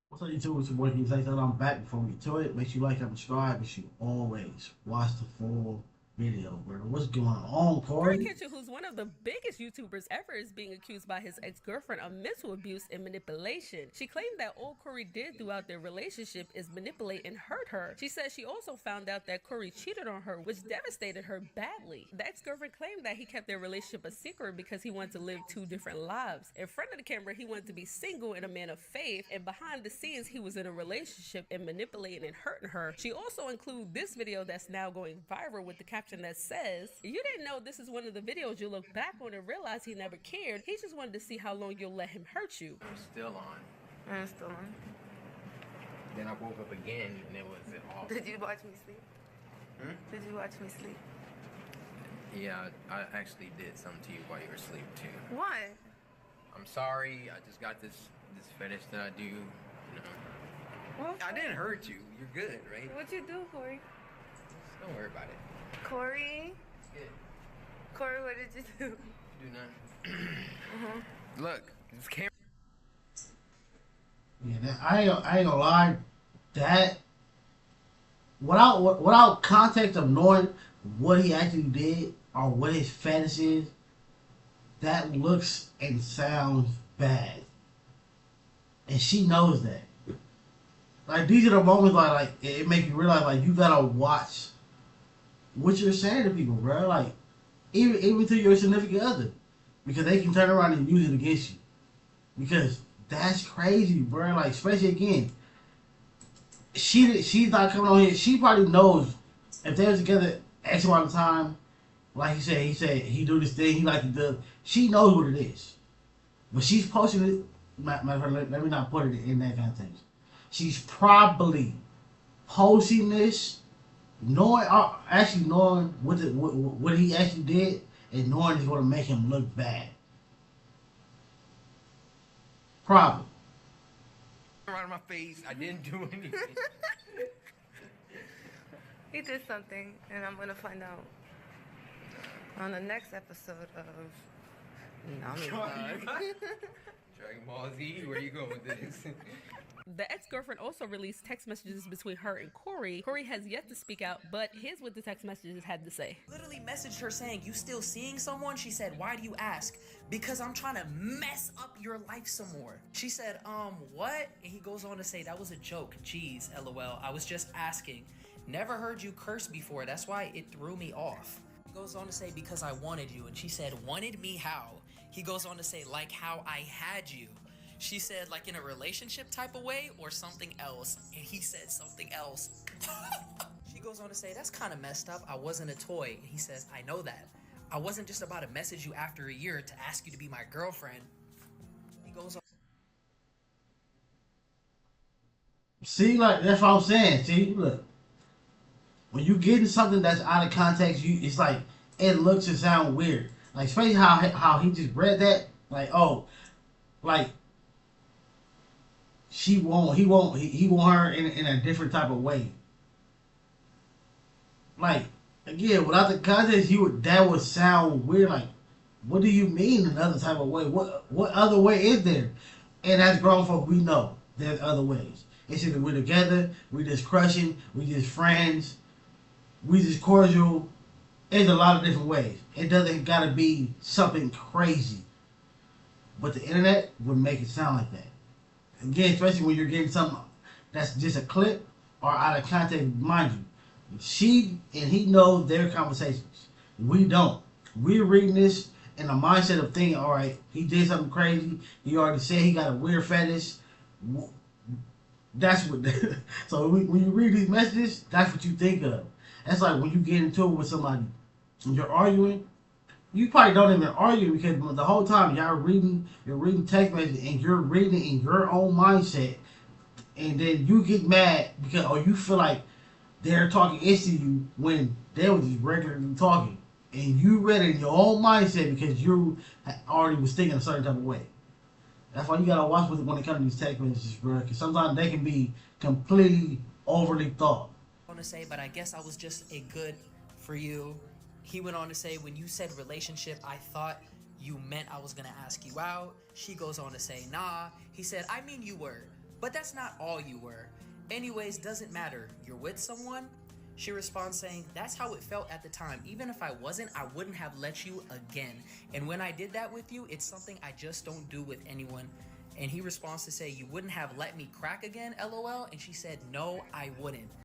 What's up, YouTube? It's your boy, King Say that I'm back. Before we get to it, make sure you like and subscribe. And you always watch the full video, bro. What's going on, Corey? CoryxKenshin, who's one of the biggest YouTubers ever, is being accused by his ex-girlfriend of mental abuse and manipulation. She claimed that all Cory did throughout their relationship is manipulate and hurt her. She said she also found out that Cory cheated on her, which devastated her badly. The ex-girlfriend claimed that he kept their relationship a secret because he wanted to live two different lives. In front of the camera, he wanted to be single and a man of faith, and behind the scenes, he was in a relationship and manipulating and hurting her. She also included this video that's now going viral with the caption that says, "You didn't know this is one of the videos you look back on and realize he never cared. He just wanted to see how long you'll let him hurt you." I'm still on. I'm still on. Then I woke up again and it was off. Did you watch me sleep? Did you watch me sleep? Yeah, I actually did something to you while you were asleep too. Why? I'm sorry. I just got this fetish that I do. You know. Well, I didn't hurt you. You're good, right? What'd you do, Cory? Don't worry about it. Cory? It's good. Cory, what did you do? Do nothing. Look, this camera. Yeah, I ain't gonna lie. That without context of knowing what he actually did or what his fetish is, that looks and sounds bad, and she knows that. Like these are the moments like it make you realize like you gotta watch what you're saying to people, bro. Like even to your significant other, because they can turn around and use it against you. Because that's crazy, bro. Like especially again, she's not coming on here. She probably knows if they were together X amount of time. Like he said he do this thing. He like to do. She knows what it is, but she's posting it. Let me not put it in that context. She's probably posting this knowing, actually knowing what he actually did, and knowing it's going to make him look bad. Probably. Around my face. I didn't do anything. He did something, and I'm gonna find out on the next episode of Nami Vlog. Dragon Ball Z. Where you going with this? The ex-girlfriend also released text messages between her and Cory. Cory has yet to speak out, but here's what the text messages had to say. Literally messaged her saying, "You still seeing someone?" She said, "Why do you ask?" "Because I'm trying to mess up your life some more." She said, what?" And he goes on to say, "That was a joke. Jeez, LOL. I was just asking. Never heard you curse before. That's why it threw me off." He goes on to say, "Because I wanted you." And she said, "Wanted me how?" He goes on to say, "Like how I had you." She said, "Like in a relationship type of way or something else?" And he said something else. She goes on to say, "That's kind of messed up. I wasn't a toy." And he says, "I know that. I wasn't just about to message you after a year to ask you to be my girlfriend." He goes on. See, like that's what I'm saying. See, look, when you getting something that's out of context, it's like it looks and sound weird. Like especially how he just read that. Like oh, like he want her in a different type of way. Like again, without the context, that would sound weird. Like, what do you mean another type of way? What other way is there? And as grown folk, we know there's other ways. It's either we're together, we just crushing, we just friends, we just cordial. There's a lot of different ways. It doesn't gotta be something crazy. But the internet would make it sound like that. Again, especially when you're getting something that's just a clip or out of context, mind you. She and he know their conversations. We don't. We're reading this in the mindset of thinking, all right, he did something crazy. He already said he got a weird fetish. That's what. So when you read these messages, that's what you think of. That's like when you get into it with somebody and you're arguing. You probably don't even argue because the whole time you're reading text messages and you're reading in your own mindset, and then you get mad because or you feel like they're talking into you when they were just regularly talking, and you read it in your own mindset because you already was thinking a certain type of way. That's why you gotta watch when it comes to these text messages, bro. Because sometimes they can be completely overly thought. To say, "But I guess I was just a good for you." He went on to say, "When you said relationship, I thought you meant I was gonna ask you out." She goes on to say, "Nah." He said, "I mean you were. But that's not all you were. Anyways, doesn't matter. You're with someone? She responds saying, that's how it felt at the time. Even if I wasn't, I wouldn't have let you again. And when I did that with you, it's something I just don't do with anyone. And he responds to say, you wouldn't have let me crack again, LOL? And she said, no, I wouldn't.